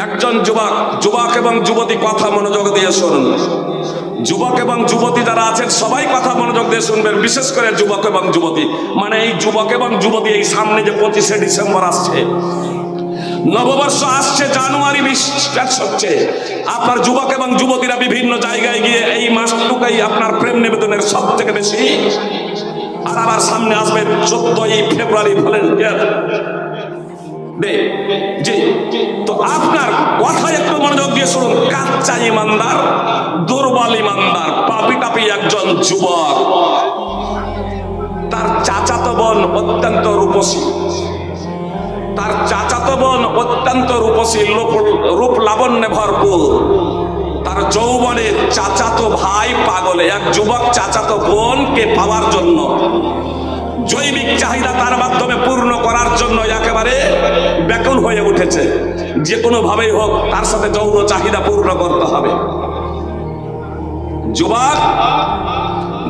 একজন যুবক এবং যুবতী কথা মনোযোগ দিয়ে শুনুন। যুবক এবং যুবতী যারা আছেন সবাই কথা মনোযোগ দিয়ে শুনবেন, বিশেষ করে যুবক এবং যুবতী। মানে এই যুবক এবং যুবতী, এই সামনে যে 25শে ডিসেম্বর আসছে, নববর্ষ আসছে, জানুয়ারি বিশ্বাস হচ্ছে, আপনার যুবক এবং যুবতীরা বিভিন্ন জায়গায় গিয়ে এই মাসটুকাই আপনার প্রেম নিবেদনের সব থেকে বেশি। আর আবার সামনে আসবে 14ই ফেব্রুয়ারি ভলেন্টিয়ার ডে। জি, তো আপনার কথায় একটু মনোযোগ দিয়ে শুনুন। কাচ্চা ইমানদার, দুর্বল ইমানদার, পাপি টাপি একজন যুবক, তার চাচাতো বোন অত্যন্ত রূপসী, তার চাচাতো বোন অত্যন্ত রূপসী, রূপ লাবণ্যে ভরপুর, তার যৌবনে চাচাতো ভাই পাগলে, এক যুবক চাচাতো বোনকে পাওয়ার জন্য, জৈবিক চাহিদা তার মাধ্যমে পূর্ণ করার জন্য একেবারে ব্যাকুল হয়ে উঠেছে। যে কোনো ভাবেই হোক তার সাথে যৌন চাহিদা পূর্ণ করতে হবে। যুবক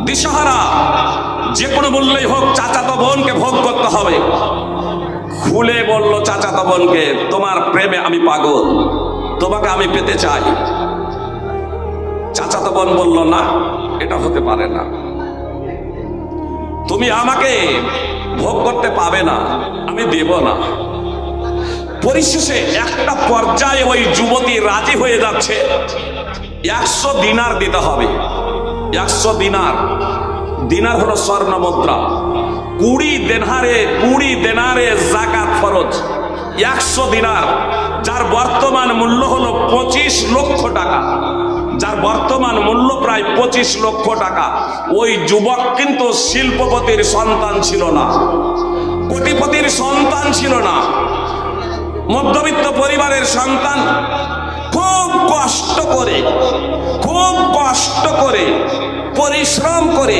দিশাহারা, যে কোনো মূল্যেই হোক চাচাতো বোনকে ভোগ করতে হবে। খুলে বলল চাচাতো বোনকে, তোমার প্রেমে আমি পাগল, তোমাকে আমি পেতে চাই। চাচাতো বোন বলল, না, এটা হতে পারে না, তুমি আমাকে ভোগ করতে পাবে না, আমি দেব না। পরিশেষে একটা পর্যায়ে ওই যুবতী রাজি হয়ে যাচ্ছে, 100 দিনার দিতে হবে। 100 দিনার, দিনার হলো স্বর্ণ মুদ্রা। 20 দেনারে যাকাত ফরজ। 100 দিনার, যার বর্তমান মূল্য হলো 25 লক্ষ টাকা, যার বর্তমান মূল্য প্রায় 25 লক্ষ টাকা। ওই যুবক কিন্তু শিল্পপতির সন্তান ছিল না, কোটিপতির সন্তান ছিল না, মধ্যবিত্ত পরিবারের সন্তান। খুব কষ্ট করে পরিশ্রম করে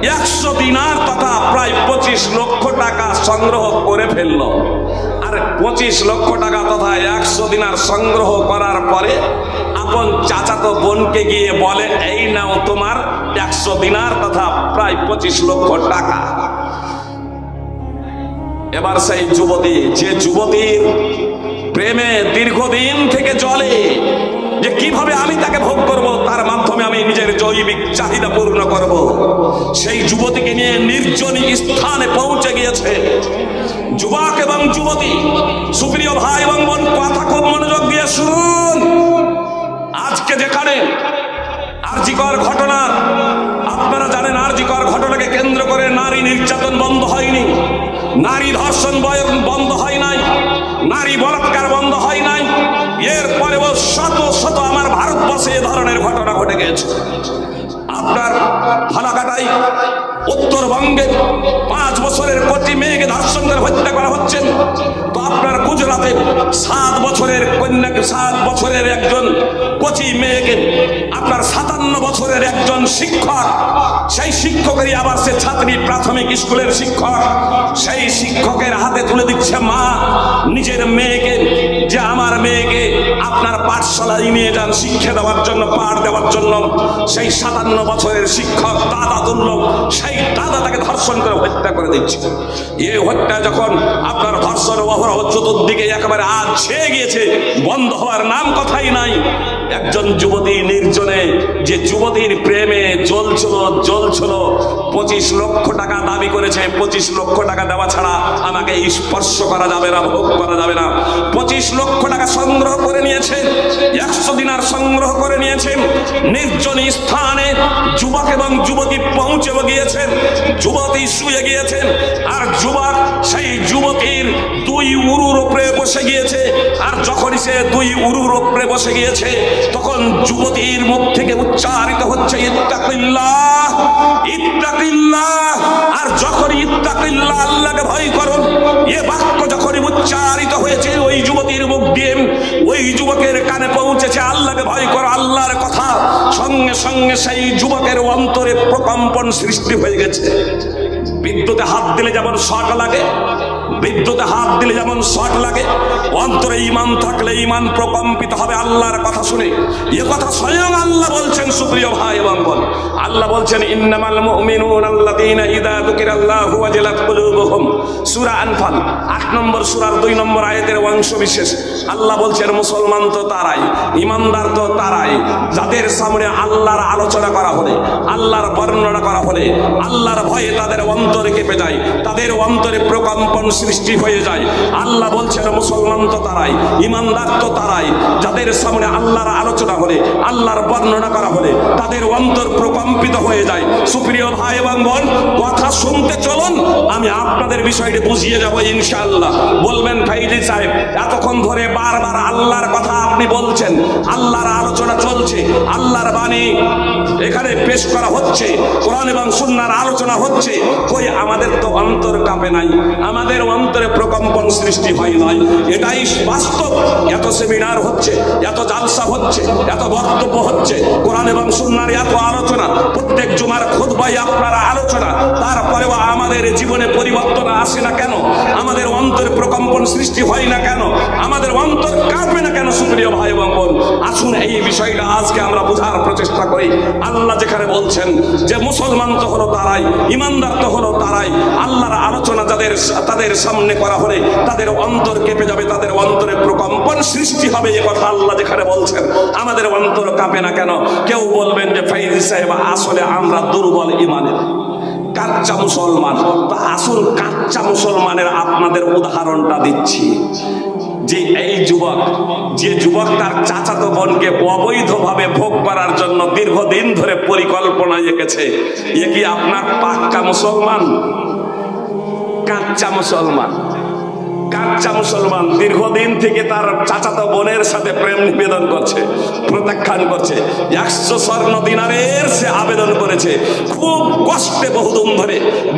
100 দিনার তথা প্রায় 25 লক্ষ টাকা সংগ্রহ করে ফেলল। আর 25 লক্ষ টাকা তথা 100 দিনার সংগ্রহ করার পরে আপন চাচাতো বোনকে গিয়ে বলে, এই নাও তোমার 100 দিনার তথা প্রায় 25 লক্ষ টাকা। এবার সেই যুবতী, যে যুবতীর প্রেমে দীর্ঘদিন থেকে জ্বলে যে কিভাবে আমি তাকে ভোগ করব, তার মাধ্যমে আমি নিজের জৈবিক চাহিদা পূর্ণ করব, সেই যুবতীকে নিয়ে নির্জন স্থানে পৌঁছে গিয়েছে। যুবক এবং যুবতী, সুপ্রিয় ভাই এবং বোন, কথা খুব মনোযোগ দিয়ে শুনুন। আজকে যেখানে আরজিকর ঘটনা, আপনারা জানেন আরজিকর ঘটনাকে কেন্দ্র করে নারী নির্যাতন বন্ধ হয়নি, নারী ধর্ষণ বন্ধ হয় নাই, নারী বলাৎকার বন্ধ হয় নাই। এরপরেও শত শত আমার ভারতবর্ষে এ ধরনের ঘটনা ঘটে গেছে। আপনার ফালাকাটায় উত্তরবঙ্গে 5 বছরের কচি মেয়েকে ধর্ষণ করে হত্যা করা হচ্ছে। তো আপনার গুজরাটে 7 বছরের কন্যাকে, 7 বছরের একজন কচি মেয়েকে আপনার 57 বছরের একজন শিক্ষক, সেই শিক্ষকেরই আবার সে ছাত্রী, প্রাথমিক স্কুলের শিক্ষক, সেই শিক্ষকের হাতে তুলে দিচ্ছে মা নিজের মেয়েকে, যে আমার মেয়েকে আপনার পাঠশালায় নিয়ে যান শিক্ষা দেওয়ার জন্য, পাঠ দেওয়ার জন্য। সেই 57 বছরের শিক্ষক দাদা তুল্য, সেই দাদা তাকে ধর্ষণ করে হত্যা করে দিচ্ছে। এই হত্যা যখন আপনার ধর্ষণ অহরহ চতুর্দিকে একেবারে আজ ছেয়ে গিয়েছে, বন্ধ হওয়ার নাম কথাই নাই। একজন যুবতী নির্জনে, যে যুবতীর প্রেমে জ্বলছিল 25 লক্ষ টাকা দাবি করেছে, 25 লক্ষ টাকা দেওয়া ছাড়া আমাকে স্পর্শ করা যাবে না, ভোগ করা যাবে না। 25 লক্ষ টাকা সংগ্রহ করে নিয়েছে, 100 দিনার সংগ্রহ করে নিয়েছে। নির্জন স্থানে যুবক এবং যুবতী পৌঁছে গিয়েছেন, যুবতী শুয়ে গিয়েছেন, আর যুবক সেই যুবতীর 2 উরুর উপরে বসে গিয়েছে। আর যখনই সে 2 উরুর উপরে বসে গিয়েছে, তখন যুবতীর মুখ থেকে উচ্চারিত হচ্ছে ইত্তাকিল্লাহ, ইত্তাকিল্লাহ। আর যখনই ইত্তাকিল্লাহ, আল্লাহকে ভয় করুন, এ বাক্য যখনই উচ্চারিত হয়েছে ওই যুবতীর মুখ দিয়ে, ওই যুবকের কানে পৌঁছেছে আল্লাহকে ভয় করো, আল্লাহর কথা, সঙ্গে সঙ্গে সেই যুবকের অন্তরে প্রকম্পন সৃষ্টি হয়ে গেছে। বিদ্যুতে হাত দিলে যেমন শক লাগে, বিদ্যুতে হাত দিলে যেমন শর্ট লাগে, অন্তরে ঈমান থাকলে ঈমান প্রকম্পিত হবে আল্লাহর কথা শুনে। এ কথা স্বয়ং আল্লাহ বলছেন। সুপ্রিয় ভাই এবং বোন, আল্লাহ বলছেন ইন্নামাল মুমিনুনা আল্লাযীনা ইযা যুকিরাল্লাহু ওয়াজিলাত কুলুবুহুম, সূরা আনফাল 8 নম্বর সূরার 2 নম্বর আয়াতের অংশ বিশেষ। আল্লাহ বলছেন মুসলমান তো তারাই, ঈমানদার তো তারাই, যাদের সামনে আল্লাহর আলোচনা করা হলে, আল্লাহর বর্ণনা করা হলে আল্লাহর ভয়ে তাদের অন্তরে কেঁপে যায়, তাদের অন্তরে প্রকম্পন সৃষ্টি হয়ে যায়। আল্লাহ বলছেন মুসলমান তো তারাই, ঈমানদার তো তারাই, যাদের সামনে আল্লাহর আলোচনা হলে, আল্লাহর বর্ণনা করা হলে তাদের অন্তর প্রকম্পিত হয়ে যায়। সুপ্রিয় ভাই এবং বোন, কথা শুনতে চলুন, আমি আপনাদের বিষয়টি বুঝিয়ে যাব ইনশাআল্লাহ। বলবেন ফাইজি সাহেব এতক্ষণ ধরে বারবার আল্লাহর কথা আপনি বলছেন, আল্লাহর আলোচনা চলছে, আল্লাহর বাণী এখানে পেশ করা হচ্ছে, কোরআন এবং সুন্নাহর আলোচনা হচ্ছে, কই আমাদের তো অন্তর কাঁপে নাই, আমাদের অন্তরে প্রকম্পন সৃষ্টি হয় নাই। এটাই বাস্তব। এত সেমিনার হচ্ছে, এত জালসা হচ্ছে, এত বক্তব্য হচ্ছে, কোরআন এবং সুন্নাহর এত আলোচনা, প্রত্যেক জুমার খুতবায় আপনারা আলোচনা, তারপরেও আমাদের জীবনে পরিবর্তন আসে না কেন? আমাদের অন্তরে প্রকম্পন সৃষ্টি হয় না কেন? আমাদের অন্তর কাঁপে না কেন? সুপ্রিয় ভাই এবং বোন, আসুন এই বিষয়টা আজকে আমরা বোঝার প্রচেষ্টা করি। আল্লাহ যেখানে বলছেন যে মুসলমান তো হলো তারাই, ঈমানদার তো হলো তারাই, আল্লাহর আলোচনা তাদের সামনে করা হলে তাদের অন্তর কেঁপে যাবে, তাদের অন্তরে প্রকম্পন সৃষ্টি হবে। এ কথা আল্লাহ যেখানে বলছেন, আমাদের অন্তর কাঁপে না কেন? কেউ বলবেন যে ফাইজি সাহেব আসলে আমরা দুর্বল ঈমানের, কাচ্চা মুসলমান। তো আসুন কাচ্চা মুসলমানের আপনাদের উদাহরণটা দিচ্ছি। যে এই যুবক, যে যুবক তার চাচাতো বোনকে অবৈধভাবে ভোগ করার জন্য দীর্ঘদিন ধরে পরিকল্পনা এঁকেছে, এ কি আপনার পাক্কা মুসলমান? কাচ্চা মুসলমান। কাচ্চা মুসলমান দীর্ঘদিন থেকে তার চাচাতো বোনের সাথে প্রেম নিবেদন করছে, প্রত্যাখ্যান করছে। 100 স্বর্ণ দিনারের সে আবেদন করেছে, খুব কষ্টে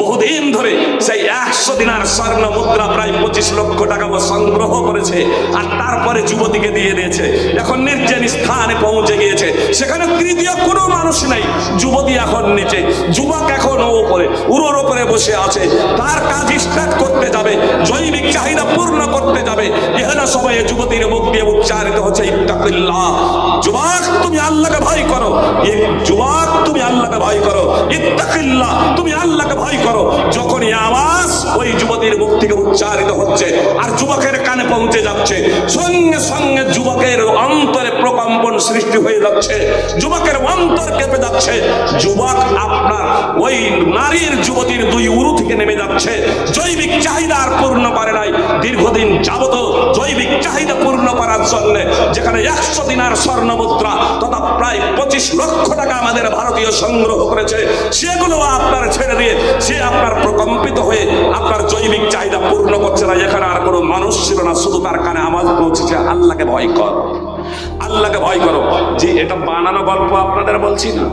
বহুদিন ধরে সেই 100 দিনার স্বর্ণ মুদ্রা প্রায় 25 লক্ষ টাকা সংগ্রহ করেছে, আর তারপরে যুবতীকে দিয়ে দিয়েছে। এখন নির্জন স্থানে পৌঁছে গিয়েছে, সেখানে তৃতীয় কোনো মানুষ নাই। যুবতী এখন নিচে, যুবক এখন উপরে, উড়োর উপরে বসে আছে। তার কাজ স্টার্ট করতে যাবে, জৈবিক চাহিদা পূর্ণ করতে যাবে। এখানে সবাই যুবতীর মুখ দিয়ে উচ্চারিত হচ্ছে ইত্তাকিল্লাহ। যুবক তুমি আল্লাহকে ভয় করো, যুবক তুমি আল্লাহকে ভয় করো, ইত্তাকিল্লাহ তুমি আল্লাহকে ভয় করো। যখন এই আওয়াজ ওই যুবতীর মুখ থেকে উচ্চারিত হচ্ছে আর যুবকের কানে পৌঁছে যাচ্ছে, সঙ্গে সঙ্গে যুবকের অন্তরে প্রকম্পন সৃষ্টি হয়ে যাচ্ছে, যুবকের অন্তর কেঁপে যাচ্ছে। যুবক আপনার ওই নারীর, যুবতীর 2 উরু থেকে নেমে যাচ্ছে। জৈবিক চাহিদা আর পূর্ণ করে নাই। দীর্ঘদিন যাবত জৈবিক চাহিদা পূর্ণ করার জন্য যেখানে 100 দিনার স্বর্ণ মুদ্রা তথা প্রায় 25 লক্ষ টাকা আমাদের ভারতীয় সংগ্রহ করেছে, সেগুলো আপনার ছেড়ে দিয়ে সে আপনার প্রকম্পিত হয়ে আপনার জৈবিক চাহিদা পূর্ণ করছে না। এখানে আর কোনো মানুষ ছিল না, শুধু তার কানে আওয়াজ পৌঁছেছে আল্লাহকে ভয় কর, আল্লাহকে ভয় করো। যে এটা বানানো গল্প আপনাদের বলছি না,